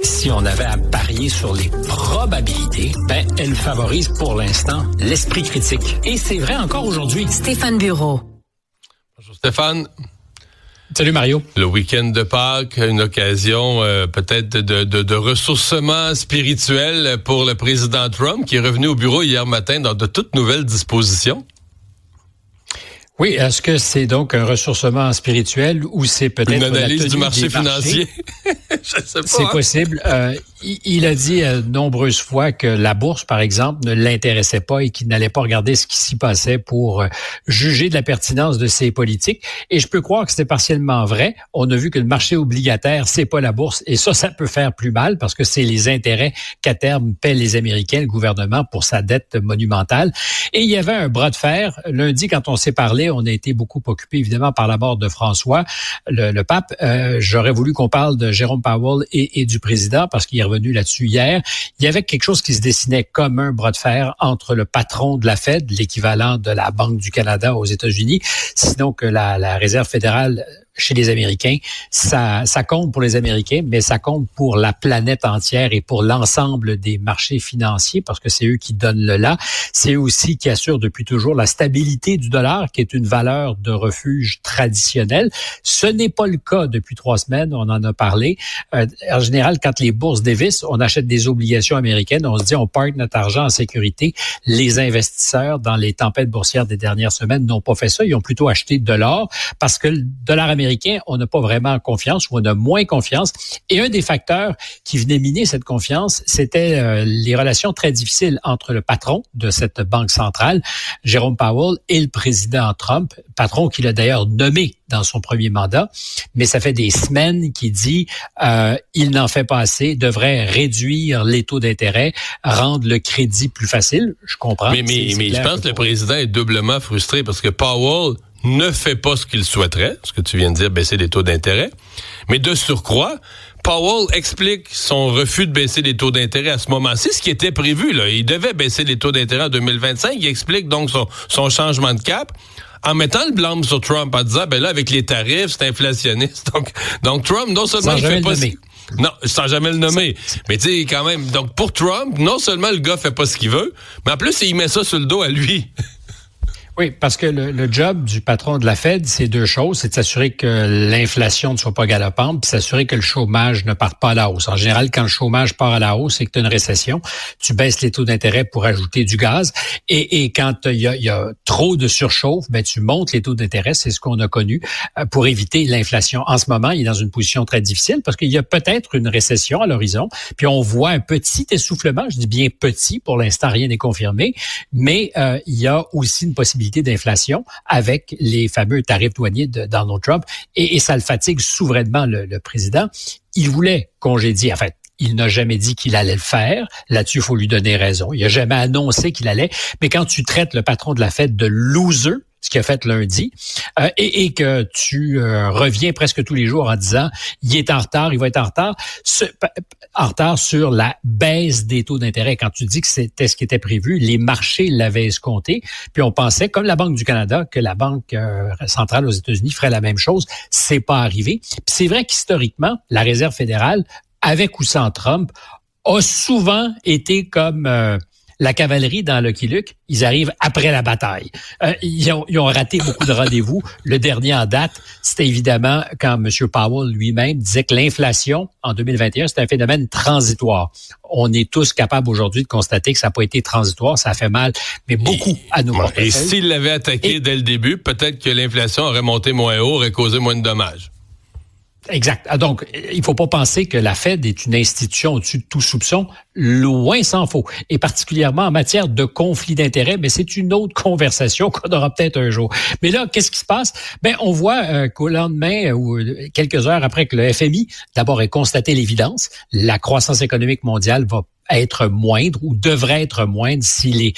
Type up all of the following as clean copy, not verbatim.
Si on avait à parier sur les probabilités, elle favorise pour l'instant l'esprit critique. Et c'est vrai encore aujourd'hui. Stéphane Bureau. Bonjour Stéphane. Salut Mario. Le week-end de Pâques, une occasion peut-être de ressourcement spirituel pour le président Trump qui est revenu au bureau hier matin dans de toutes nouvelles dispositions. Oui, est-ce que c'est donc un ressourcement spirituel ou c'est peut-être une analyse du marché financier? Je sais pas. C'est possible. Il a dit nombreuses fois que la bourse, par exemple, ne l'intéressait pas et qu'il n'allait pas regarder ce qui s'y passait pour juger de la pertinence de ses politiques. Et je peux croire que c'était partiellement vrai. On a vu que le marché obligataire, c'est pas la bourse. Et ça peut faire plus mal parce que c'est les intérêts qu'à terme paient les Américains, le gouvernement, pour sa dette monumentale. Et il y avait un bras de fer. Lundi, quand on s'est parlé, on a été beaucoup occupé, évidemment, par la mort de François, le pape. J'aurais voulu qu'on parle de Jérôme Powell et du président parce qu'il est revenu là-dessus hier. Il y avait quelque chose qui se dessinait comme un bras de fer entre le patron de la Fed, l'équivalent de la Banque du Canada aux États-Unis, sinon que la Réserve fédérale chez les Américains, ça compte pour les Américains, mais ça compte pour la planète entière et pour l'ensemble des marchés financiers, parce que c'est eux qui donnent le là. C'est eux aussi qui assurent depuis toujours la stabilité du dollar, qui est une valeur de refuge traditionnelle. Ce n'est pas le cas depuis 3 semaines, on en a parlé. En général, quand les bourses dévissent, on achète des obligations américaines, on se dit on parque notre argent en sécurité. Les investisseurs, dans les tempêtes boursières des dernières semaines, n'ont pas fait ça. Ils ont plutôt acheté de l'or, parce que le dollar américain, on n'a pas vraiment confiance ou on a moins confiance. Et un des facteurs qui venait miner cette confiance, c'était les relations très difficiles entre le patron de cette banque centrale, Jérôme Powell, et le président Trump, patron qu'il a d'ailleurs nommé dans son premier mandat. Mais ça fait des semaines qu'il dit il n'en fait pas assez, devrait réduire les taux d'intérêt, rendre le crédit plus facile. Je comprends. Mais je pense que le président est doublement frustré parce que Powell ne fait pas ce qu'il souhaiterait, ce que tu viens de dire, baisser les taux d'intérêt. Mais de surcroît, Powell explique son refus de baisser les taux d'intérêt à ce moment-ci, ce qui était prévu, là. Il devait baisser les taux d'intérêt en 2025. Il explique donc son changement de cap en mettant le blâme sur Trump, en disant, là, avec les tarifs, c'est inflationniste. Donc Trump, non seulement il fait pas... Non, sans jamais le nommer. Mais tu sais, quand même, donc pour Trump, non seulement le gars fait pas ce qu'il veut, mais en plus, il met ça sur le dos à lui. Oui, parce que le job du patron de la Fed, c'est 2 choses. C'est de s'assurer que l'inflation ne soit pas galopante, puis s'assurer que le chômage ne parte pas à la hausse. En général, quand le chômage part à la hausse et que tu as une récession, tu baisses les taux d'intérêt pour ajouter du gaz. Et quand il y a trop de surchauffe, tu montes les taux d'intérêt. C'est ce qu'on a connu pour éviter l'inflation. En ce moment, il est dans une position très difficile parce qu'il y a peut-être une récession à l'horizon. Puis on voit un petit essoufflement. Je dis bien petit. Pour l'instant, rien n'est confirmé. Mais il y a aussi une possibilité d'inflation avec les fameux tarifs douaniers de Donald Trump et ça le fatigue souverainement le président. Il voulait congédier, en fait, il n'a jamais dit qu'il allait le faire. Là-dessus, il faut lui donner raison. Il n'a jamais annoncé qu'il allait. Mais quand tu traites le patron de la Fed de loser, ce qu'il a fait lundi, et que tu reviens presque tous les jours en disant il est en retard, il va être en retard sur la baisse des taux d'intérêt. Quand tu dis que c'était ce qui était prévu, les marchés l'avaient escompté, puis on pensait, comme la Banque du Canada, que la Banque centrale aux États-Unis ferait la même chose. C'est pas arrivé. Puis c'est vrai qu'historiquement, la Réserve fédérale, avec ou sans Trump, a souvent été comme... la cavalerie dans Lucky Luke, ils arrivent après la bataille. Ils ont raté beaucoup de rendez-vous. Le dernier en date, c'était évidemment quand M. Powell lui-même disait que l'inflation en 2021, c'était un phénomène transitoire. On est tous capables aujourd'hui de constater que ça n'a pas été transitoire, ça a fait mal, mais beaucoup à nos portefeuilles. Et s'il l'avait attaqué dès le début, peut-être que l'inflation aurait monté moins haut, aurait causé moins de dommages. Exact. Donc, il faut pas penser que la Fed est une institution au-dessus de tout soupçon. Loin s'en faut. Et particulièrement en matière de conflit d'intérêts, mais c'est une autre conversation qu'on aura peut-être un jour. Mais là, qu'est-ce qui se passe? On voit qu'au lendemain ou quelques heures après que le FMI, d'abord, ait constaté l'évidence, la croissance économique mondiale va être moindre ou devrait être moindre si les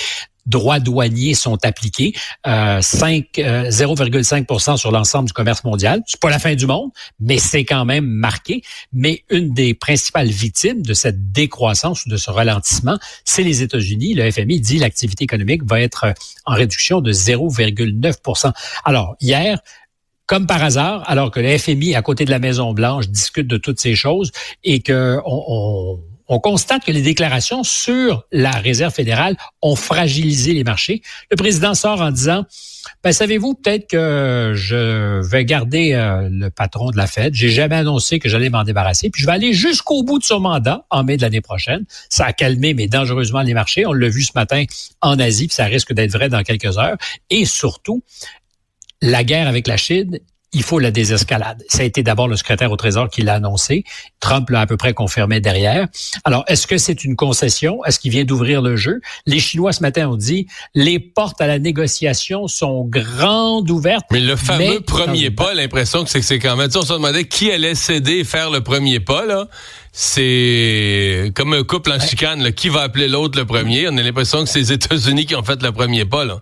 droits douaniers sont appliqués, 0,5% sur l'ensemble du commerce mondial. C'est pas la fin du monde, mais c'est quand même marqué. Mais une des principales victimes de cette décroissance ou de ce ralentissement, c'est les États-Unis. Le FMI dit que l'activité économique va être en réduction de 0,9%. Alors, hier, comme par hasard, alors que le FMI, à côté de la Maison-Blanche, discute de toutes ces choses et que on constate que les déclarations sur la Réserve fédérale ont fragilisé les marchés. Le président sort en disant, savez-vous, peut-être que je vais garder le patron de la Fed. J'ai jamais annoncé que j'allais m'en débarrasser. Puis je vais aller jusqu'au bout de son mandat en mai de l'année prochaine. Ça a calmé, mais dangereusement, les marchés. On l'a vu ce matin en Asie, puis ça risque d'être vrai dans quelques heures. Et surtout, la guerre avec la Chine, il faut la désescalade. Ça a été d'abord le secrétaire au Trésor qui l'a annoncé. Trump l'a à peu près confirmé derrière. Alors, est-ce que c'est une concession? Est-ce qu'il vient d'ouvrir le jeu? Les Chinois, ce matin, ont dit, les portes à la négociation sont grandes ouvertes. Mais le fameux premier pas, l'impression que c'est quand même... On se demandait qui allait céder et faire le premier pas, là. C'est comme un couple en chicane, là. Qui va appeler l'autre le premier? On a l'impression que c'est les États-Unis qui ont fait le premier pas, là.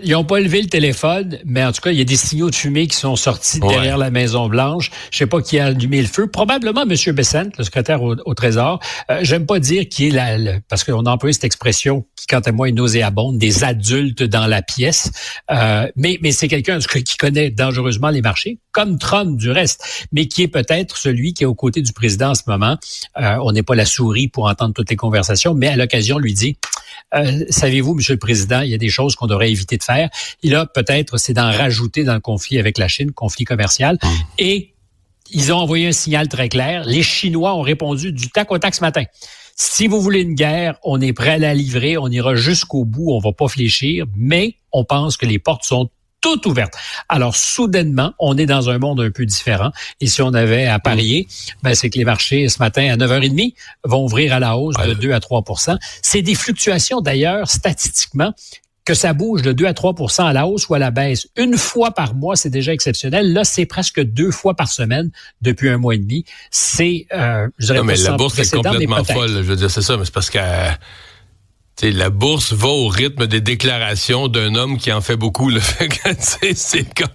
Ils n'ont pas levé le téléphone, mais en tout cas, il y a des signaux de fumée qui sont sortis derrière la Maison-Blanche. Je sais pas qui a allumé le feu. Probablement M. Bessent, le secrétaire au Trésor. J'aime pas dire qui est parce qu'on a employé cette expression qui, quant à moi, est nauséabonde, des adultes dans la pièce. Mais c'est quelqu'un qui connaît dangereusement les marchés, comme Trump du reste, mais qui est peut-être celui qui est aux côtés du président en ce moment. On n'est pas la souris pour entendre toutes les conversations, mais à l'occasion lui dit, savez-vous, Monsieur le Président, il y a des choses qu'on devrait éviter de faire. Et là, peut-être, c'est d'en rajouter dans le conflit avec la Chine, conflit commercial. Et ils ont envoyé un signal très clair. Les Chinois ont répondu du tac au tac ce matin. Si vous voulez une guerre, on est prêt à la livrer, on ira jusqu'au bout, on va pas fléchir, mais on pense que les portes sont toutes ouvertes. Alors, soudainement, on est dans un monde un peu différent. Et si on avait à parier, c'est que les marchés, ce matin, à 9h30, vont ouvrir à la hausse de 2 à 3 %. C'est des fluctuations, d'ailleurs, statistiquement, que ça bouge de 2 à 3 % à la hausse ou à la baisse. Une fois par mois, c'est déjà exceptionnel. Là, c'est presque 2 fois par semaine depuis un mois et demi. C'est, je dirais, non, mais la bourse est complètement folle. Je veux dire, c'est ça, mais c'est parce que... la bourse va au rythme des déclarations d'un homme qui en fait beaucoup. Là.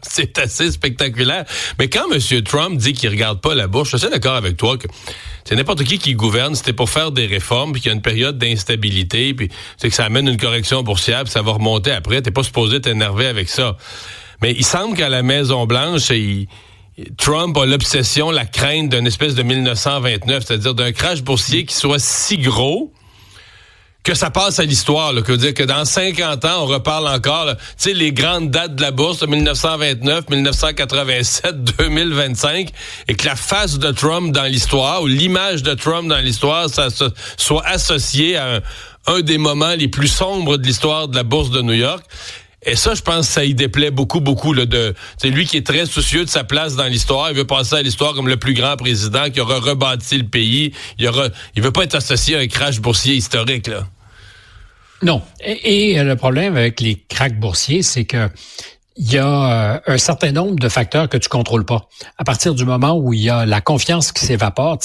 C'est assez spectaculaire. Mais quand M. Trump dit qu'il regarde pas la bourse, je suis assez d'accord avec toi que c'est n'importe qui gouverne, c'était pour faire des réformes, puis qu'il y a une période d'instabilité, puis c'est que ça amène une correction boursière, puis ça va remonter après. T'es pas supposé t'énerver avec ça. Mais il semble qu'à la Maison-Blanche, Trump a l'obsession, la crainte d'une espèce de 1929, c'est-à-dire d'un crash boursier qui soit si gros que ça passe à l'histoire, là, que dire que dans 50 ans, on reparle encore, tu sais, les grandes dates de la bourse de 1929, 1987, 2025, et que la face de Trump dans l'histoire, ou l'image de Trump dans l'histoire, ça soit associé à un des moments les plus sombres de l'histoire de la bourse de New York. Et ça, je pense que ça y déplaît beaucoup, là, c'est lui qui est très soucieux de sa place dans l'histoire. Il veut passer à l'histoire comme le plus grand président qui aura rebâti le pays. Il veut pas être associé à un crash boursier historique, là. Non. Et le problème avec les cracks boursiers, c'est que il y a un certain nombre de facteurs que tu contrôles pas. À partir du moment où il y a la confiance qui s'évapore,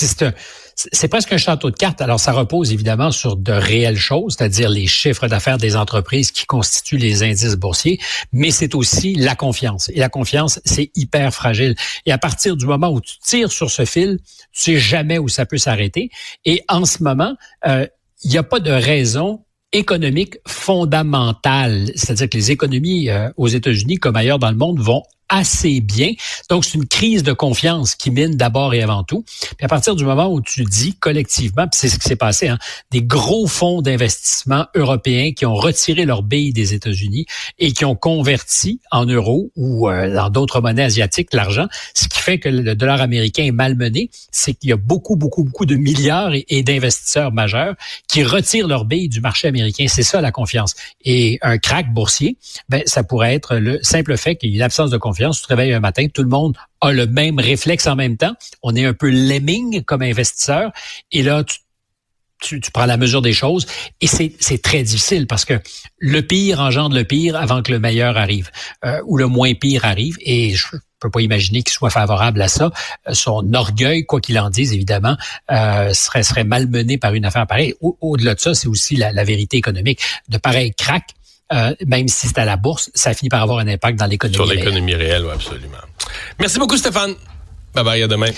c'est presque un château de cartes. Alors, ça repose évidemment sur de réelles choses, c'est-à-dire les chiffres d'affaires des entreprises qui constituent les indices boursiers, mais c'est aussi la confiance. Et la confiance, c'est hyper fragile. Et à partir du moment où tu tires sur ce fil, tu sais jamais où ça peut s'arrêter. Et en ce moment, il n'y a pas de raison économique fondamentale. C'est-à-dire que les économies aux États-Unis comme ailleurs dans le monde vont assez bien. Donc, c'est une crise de confiance qui mine d'abord et avant tout. Puis à partir du moment où tu dis collectivement, puis c'est ce qui s'est passé, des gros fonds d'investissement européens qui ont retiré leurs billes des États-Unis et qui ont converti en euros ou dans d'autres monnaies asiatiques l'argent, ce qui fait que le dollar américain est malmené, c'est qu'il y a beaucoup de milliards et d'investisseurs majeurs qui retirent leurs billes du marché américain. C'est ça la confiance. Et un crack boursier, ça pourrait être le simple fait qu'il y ait une absence de confiance. Tu te réveilles un matin, tout le monde a le même réflexe en même temps. On est un peu lemming comme investisseur. Et là, tu prends la mesure des choses. Et c'est très difficile parce que le pire engendre le pire avant que le meilleur arrive. Ou le moins pire arrive. Et je peux pas imaginer qu'il soit favorable à ça. Son orgueil, quoi qu'il en dise, évidemment, serait malmené par une affaire pareille. Au-delà de ça, c'est aussi la vérité économique. De pareils cracks, même si c'est à la bourse, ça finit par avoir un impact dans l'économie réelle. Sur l'économie réelle, oui, absolument. Merci beaucoup, Stéphane. Bye bye, à demain.